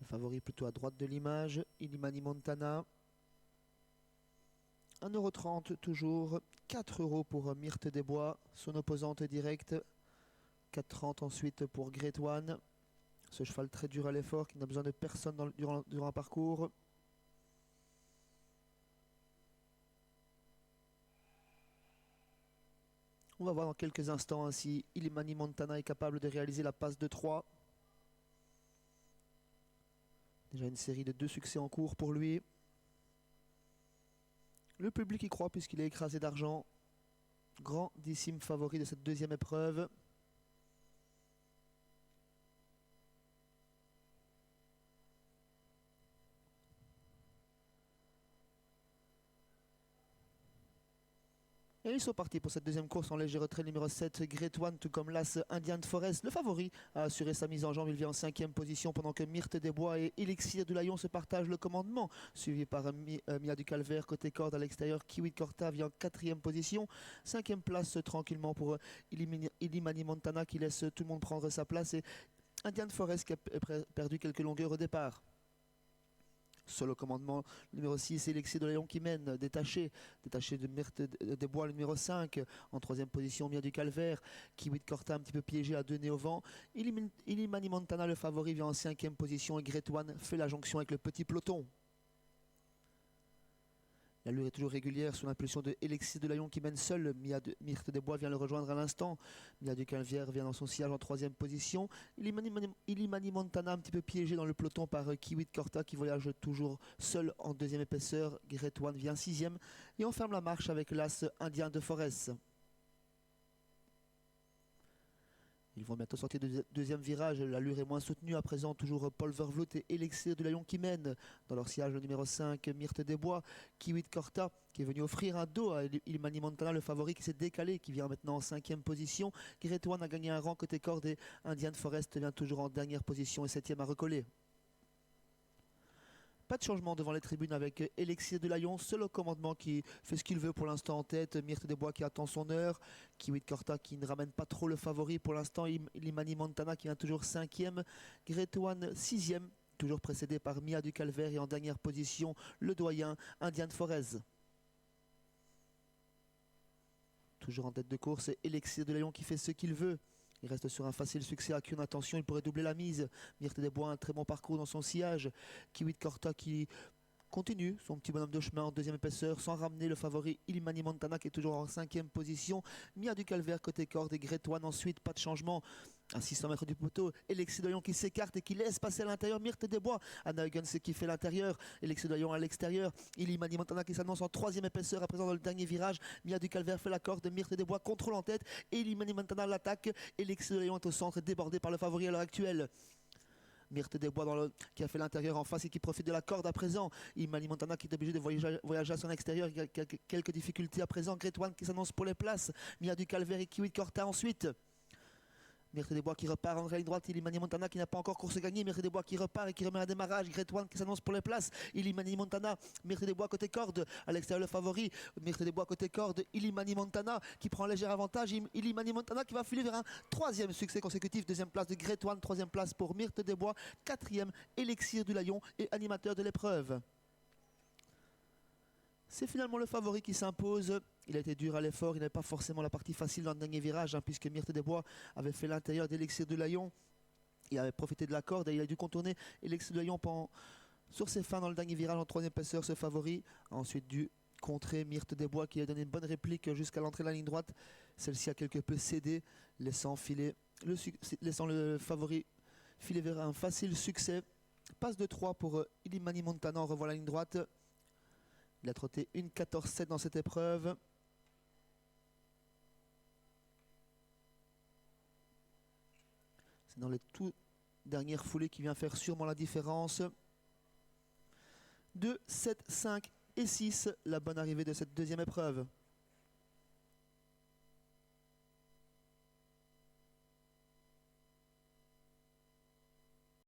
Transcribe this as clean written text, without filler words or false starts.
Le favori plutôt à droite de l'image, Illimani Montana. 1,30 € toujours, 4 € pour Myrthe Desbois, son opposante directe. 4,30 € ensuite pour Great One. Ce cheval très dur à l'effort qui n'a besoin de personne durant un parcours. On va voir dans quelques instants si Illimani Montana est capable de réaliser la passe de 3. Déjà une série de 2 succès en cours pour lui. Le public y croit puisqu'il est écrasé d'argent. Grandissime favori de cette deuxième épreuve. Et ils sont partis pour cette deuxième course en léger retrait numéro 7, Great One, tout comme l'As Indian Forest. Le favori a assuré sa mise en jambe, il vient en 5e position pendant que Myrthe Desbois et Elixir du Layon se partagent le commandement. Suivi par Mia du Calvaire, côté corde à l'extérieur, Kiwi de Corta vient en 4e position. 5e place tranquillement pour Illimani Montana qui laisse tout le monde prendre sa place. Et Indian Forest qui a perdu quelques longueurs au départ. Seul au commandement, le numéro 6, Elixir de Layon qui mène, détaché de Myrthe Desbois, le numéro 5. En 3e position, Mia du Calvaire, Kiwi de Corta un petit peu piégé à 2 nez au vent. Illimani Montana, le favori, vient en 5e position et Great One fait la jonction avec le petit peloton. L'allure est toujours régulière sous l'impulsion de Elixir de Layon qui mène seul. Myrthe Desbois vient le rejoindre à l'instant. Mia du Calvaire vient dans son sillage en 3e position. Illimani Montana un petit peu piégé dans le peloton par Kiwi de Corta qui voyage toujours seul en 2e épaisseur. Great One vient 6e et on ferme la marche avec l'As Indien de Forest. Ils vont bientôt sortir de deuxième virage, l'allure est moins soutenue. À présent, toujours Paul Vervloet et Elixir de Layon qui mènent. Dans leur sillage, le numéro 5, Myrthe Desbois, Kiwi de Corta, qui est venu offrir un dos à Illimani Montana, le favori qui s'est décalé, qui vient maintenant en 5e position. Great One a gagné un rang côté corde et Indian Forest vient toujours en dernière position et 7e à recoller. Pas de changement devant les tribunes avec Elixir de Layon, seul au commandement qui fait ce qu'il veut pour l'instant en tête. Myrthe Desbois qui attend son heure. Kiwi de Corta qui ne ramène pas trop le favori pour l'instant. Illimani Montana qui vient toujours 5e. Great One 6e, toujours précédé par Mia du Calvaire et en dernière position le doyen Indian Forest. Toujours en tête de course, Elixir de Layon qui fait ce qu'il veut. Il reste sur un facile succès à Kuhn. Attention, il pourrait doubler la mise. Myrthe Desbois, un très bon parcours dans son sillage. Kiwi de Corta qui continue son petit bonhomme de chemin en 2e épaisseur sans ramener le favori Illimani Montana qui est toujours en 5e position. Mia du Calvaire côté corde et Great One ensuite, pas de changement. À 600 mètres du poteau, Elixir de Layon qui s'écarte et qui laisse passer à l'intérieur Myrthe Desbois. Anna Huggins qui fait l'intérieur, Elixir de Layon à l'extérieur. Illimani Montana qui s'annonce en 3e épaisseur à présent dans le dernier virage. Mia du Calvaire fait la corde, Myrthe Desbois contrôle en tête et Illimani Montana l'attaque. Elixir de Layon est au centre, débordé par le favori à l'heure actuelle. Myrthe Desbois qui a fait l'intérieur en face et qui profite de la corde à présent. Illimani Montana qui est obligé de voyager à son extérieur. Il y a quelques difficultés à présent. Great One qui s'annonce pour les places. Mia du Calvaire et Kiwi de Corta ensuite. Myrthe Desbois qui repart en ligne droite, Illimani Montana qui n'a pas encore course gagnée, Myrthe Desbois qui repart et qui remet un démarrage, Great One qui s'annonce pour les places, Illimani Montana, Myrthe Desbois côté corde, à l'extérieur le favori, Myrthe Desbois côté corde, Illimani Montana qui prend un léger avantage, Illimani Montana qui va filer vers un 3e succès consécutif, 2e place de Great One, 3e place pour Myrthe Desbois, 4e Elixir du Layon et animateur de l'épreuve. C'est finalement le favori qui s'impose. Il a été dur à l'effort, il n'avait pas forcément la partie facile dans le dernier virage, puisque Myrthe Desbois avait fait l'intérieur d'Elixir du Layon. Il avait profité de la corde et il a dû contourner Elixir du Layon sur ses fins dans le dernier virage en 3e épaisseur, ce favori. A ensuite dû contrer Myrthe Desbois qui a donné une bonne réplique jusqu'à l'entrée de la ligne droite. Celle-ci a quelque peu cédé, laissant le favori filer vers un facile succès. Passe de 3 pour Illimani Montana, on revoit la ligne droite. Il a trotté 1,14,7 dans cette épreuve. C'est dans les toutes dernières foulées qui vient faire sûrement la différence. 2, 7, 5 et 6, la bonne arrivée de cette deuxième épreuve.